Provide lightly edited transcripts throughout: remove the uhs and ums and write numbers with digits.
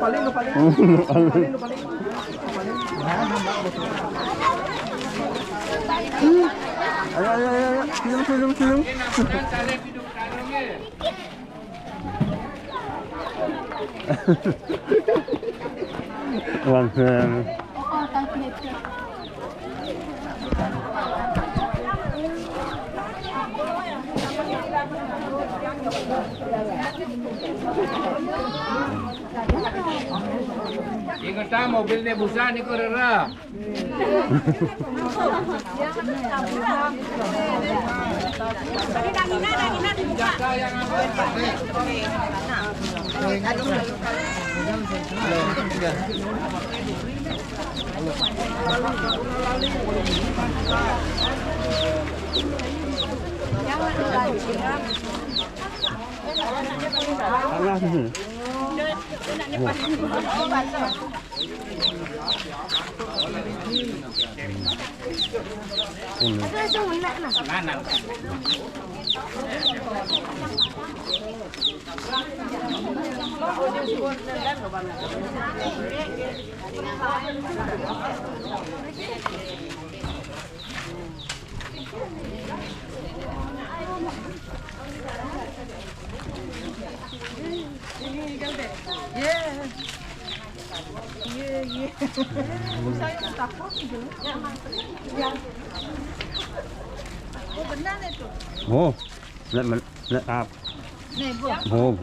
paling. Ayo. Film. Langsung. Ingat mobilnya busa nih Rera. Jaga yang Oh, let up. Oh.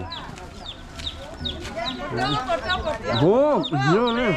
Oh, iya nih.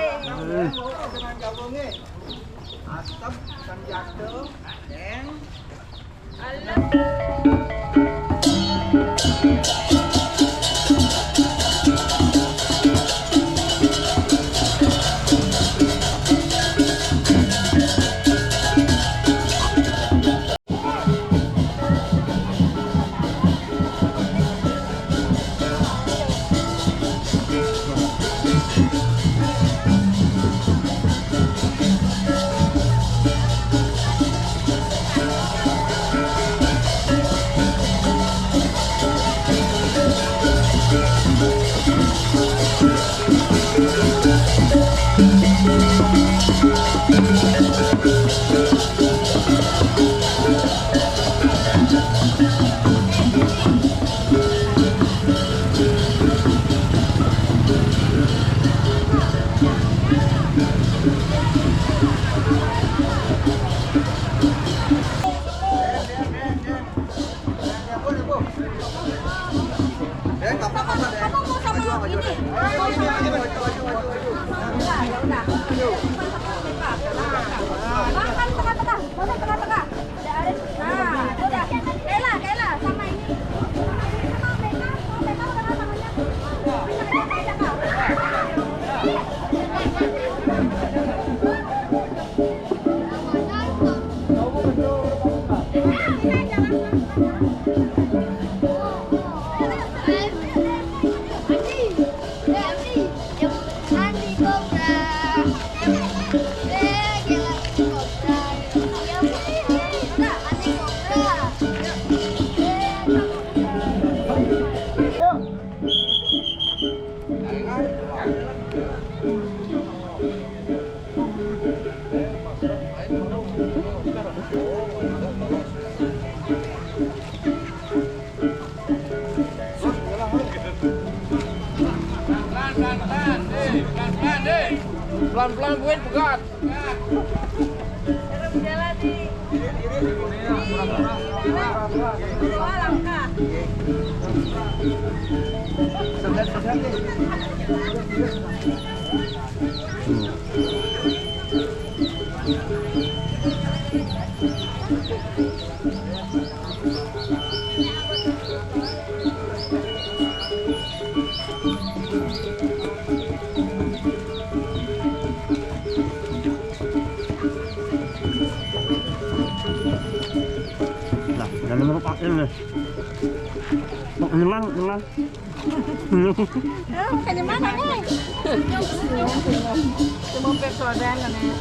Pelan-pelan buin pegat. Jangan merupakan nih. Nyelang. Kaya mana nih? Cuma persoalan kan ya.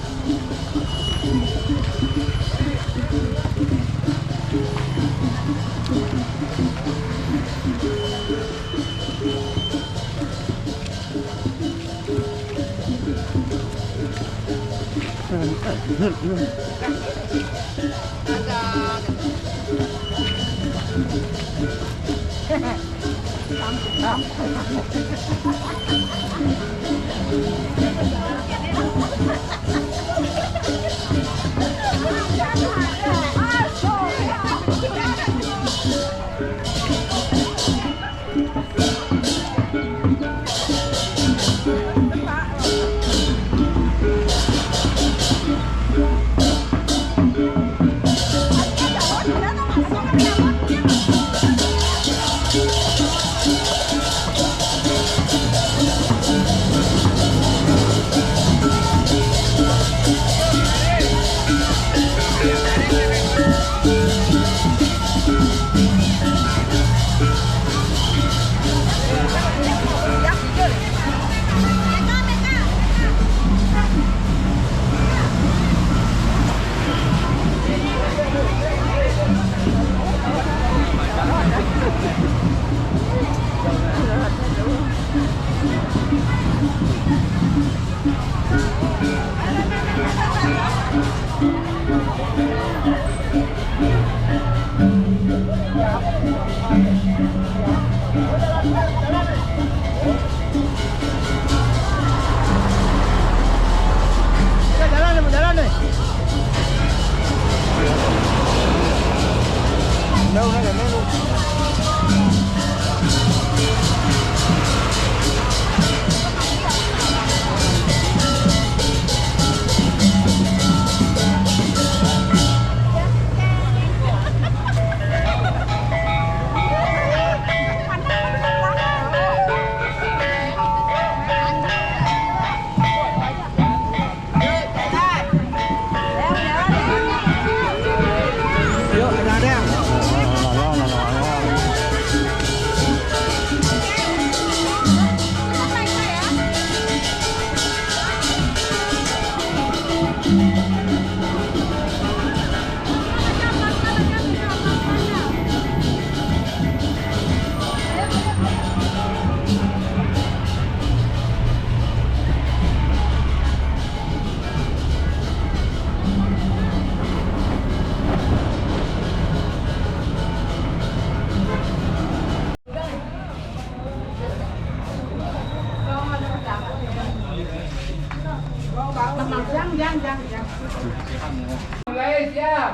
Mulai siap.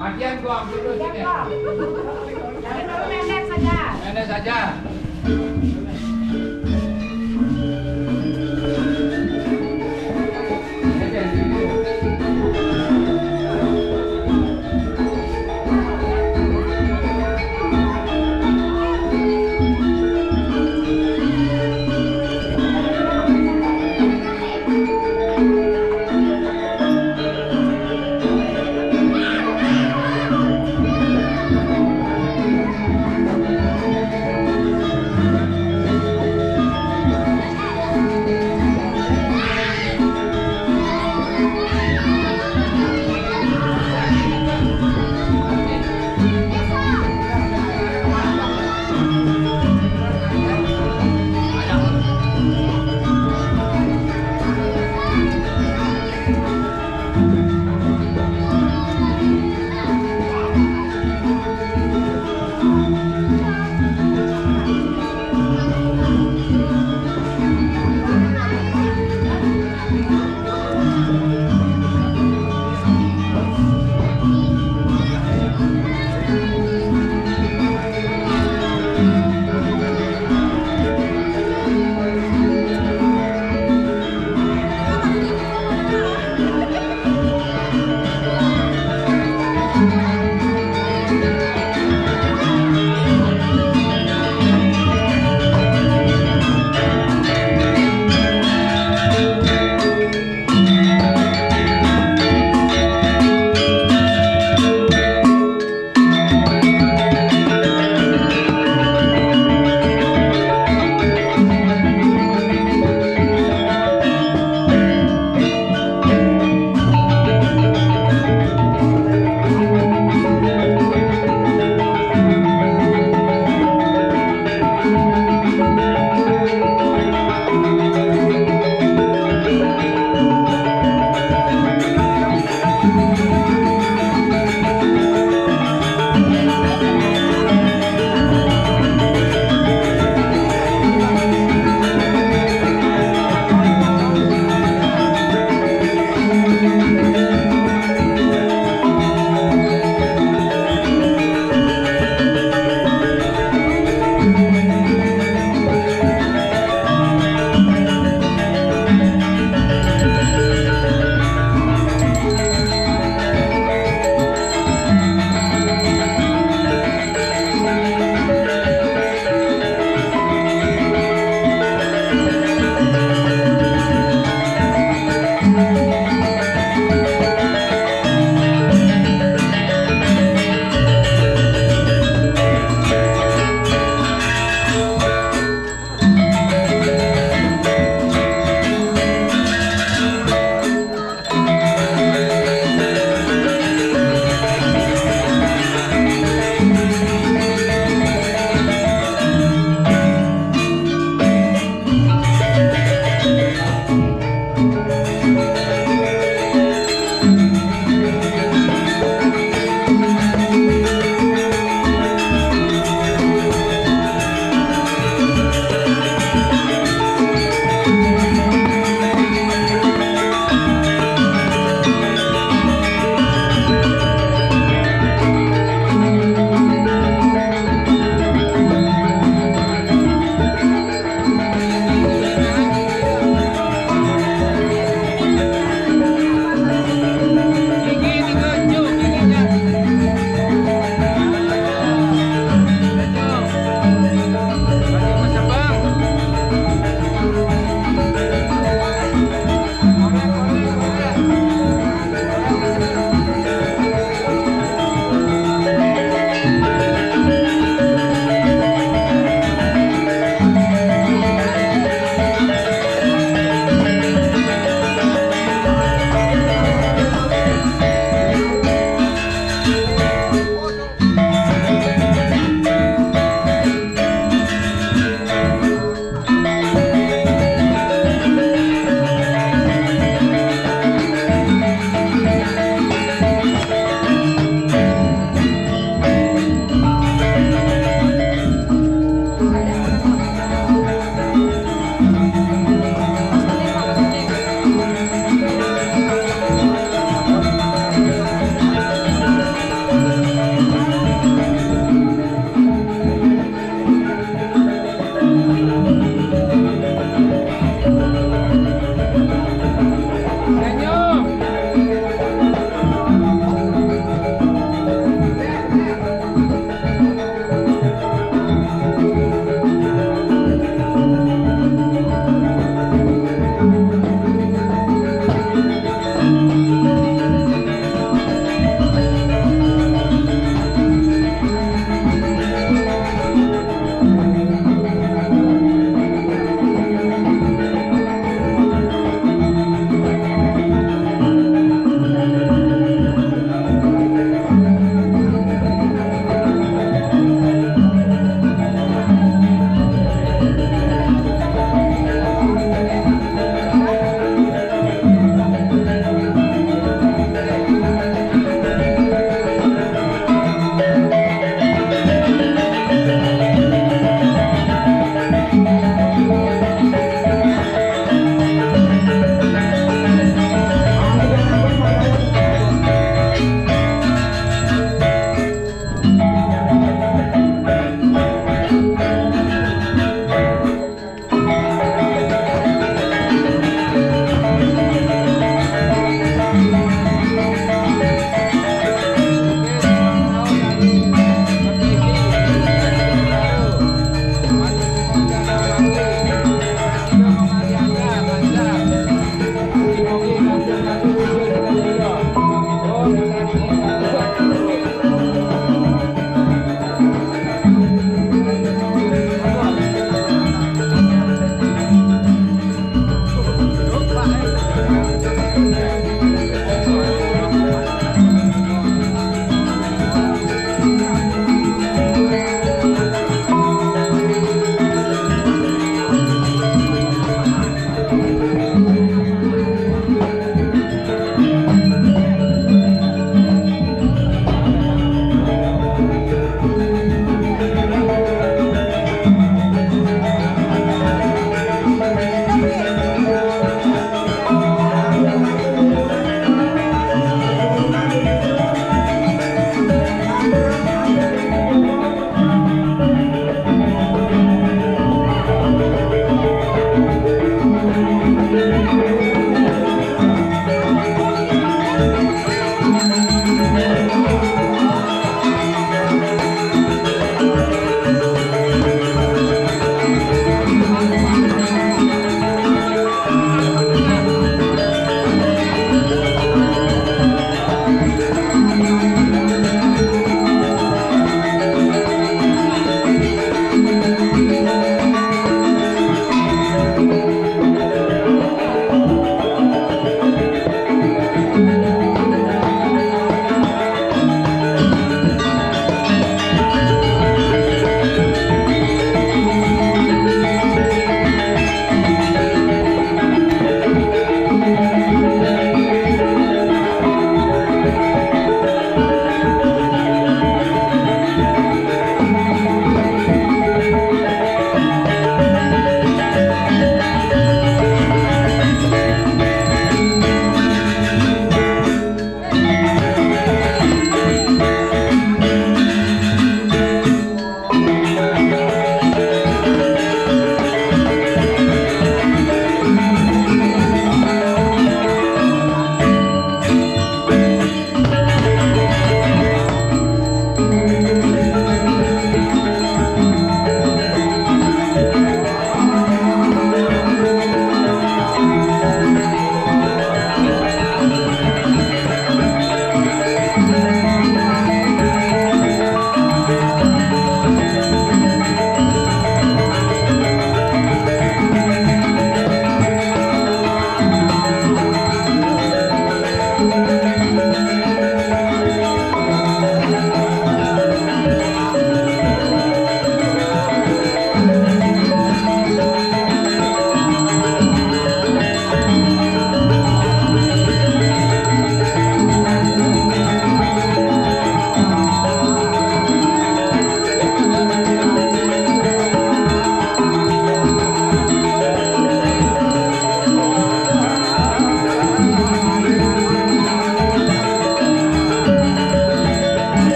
Bagian gua ambil dulu sini. Nenek saja. Nenek saja.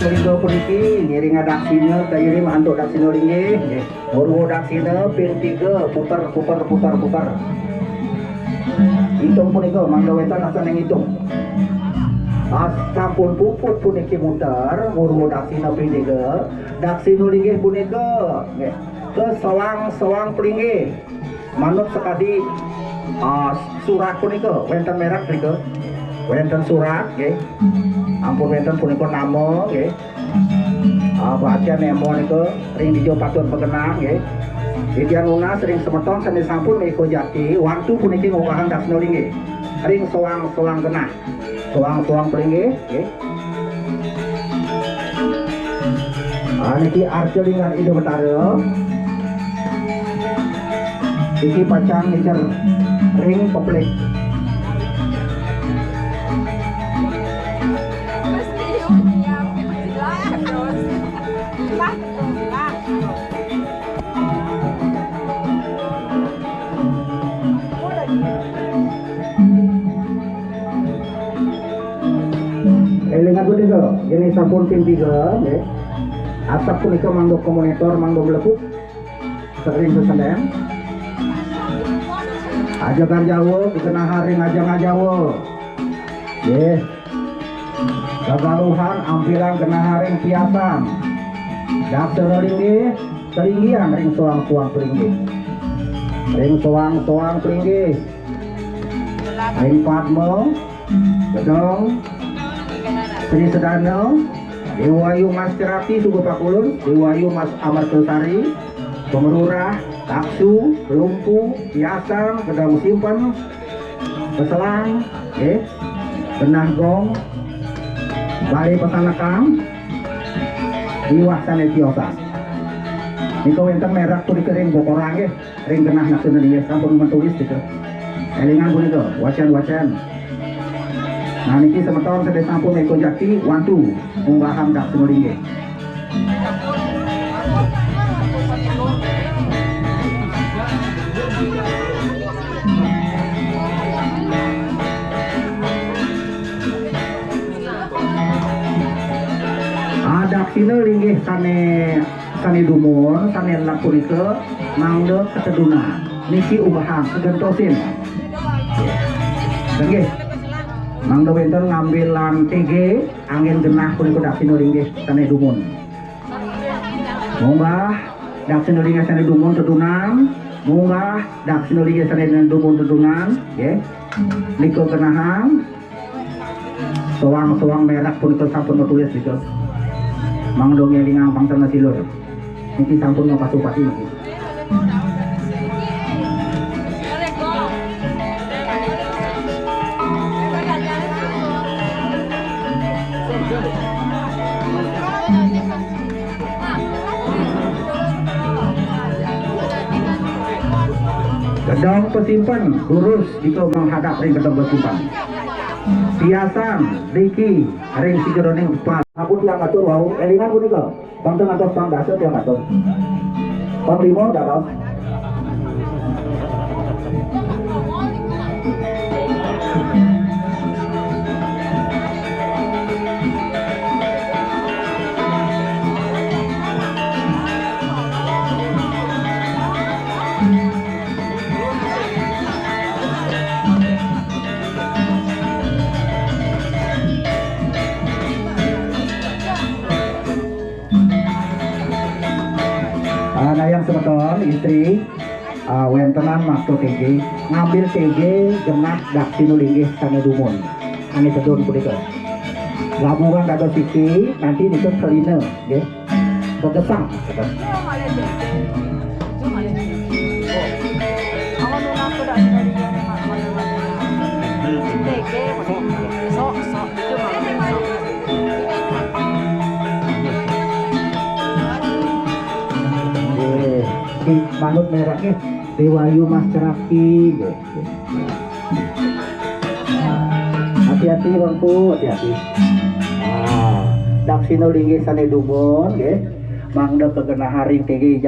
Daksino puniki ngiring daksina kairim antuk daksino linggih nggih. Murwo daksina ping 3 putar. Hitung punika mangga wetan asane ngitung. Sampun puput puniki muter murwo daksina ping 3 daksino linggih punika nggih. Ke sawang pelinggih manut sekadi surat punika wonten merek punika. Wonten surat nggih. Ampun wonten punika nama nggih. Baca nemo niku ring dijo patut bekenang nggih. Didian lunas ring semeton sanes sampun meko jati waktu puniki ngowahan daksina linggih. Ring soang genah. Soang pelinggih nggih. Niki arcelingan Ido Betara. Iki pacang ngecer ring peplik. Elingan punika ini sampun ping 3 nggih. Asap punika manggo komunitor manggo mlebu sering sesendem. Ajakan Jawa dikenah haring ajangan Jawa. Nggih. Kagaluhan ampilan kena haring piasan. Daksina linggih keringgian ring soang pelinggih. Ring soang pelinggih. Ring Padma Gedong Sri Sedana Dewayu Mas Cerati Suku Pakulun Dewayu Mas Amartosari Pemerurah Taksu Lumpu Piasang Gedang Simpen Peselang Benah Gong Balai Pesanakang Iwah Sane Tiosan Niko wenten merah pun kering bokorang ring genah nasional ini sampun menulis gitu. Elingan punika wacan. Nah niki semeton sedaya sampun meko jati wantu munggaham daksina linggih. Daksina linggih sane dumun sane lak punika mangda ketedunan niki ubahang kegentosin. Nggih. Mangga wonten ngambilan TG angin genah punika daksina linggih sane dumun. Munggah daksina linggih sane dumun tedunan, munggah daksina linggih sane dumun tedunan, nggih. Nika genahang soang merah punika sampun nulis nika. Mangga ngelingang pangtana silur. Niki sampun ngapasupati niki. Gedong pesimpan lurus jika menghadap ring gedong pesimpan. Piasan Riki ring sigeroning pas. Ampun tiang atur wau elingan punika. Bangten atos pang dasar tiang atur. Panglima dados. Yang semeton istri wentenan makto TG ngambil TG genah daksina linggih sane dumun ane sedon punika labungan dados iki nanti disebut selina nggih kegesang manut mereknya Dewayu Mas Ceraki. Hati-hati bangku, hati-hati. Daksina linggih sane dumun nggih. Mangda kegenah haring TG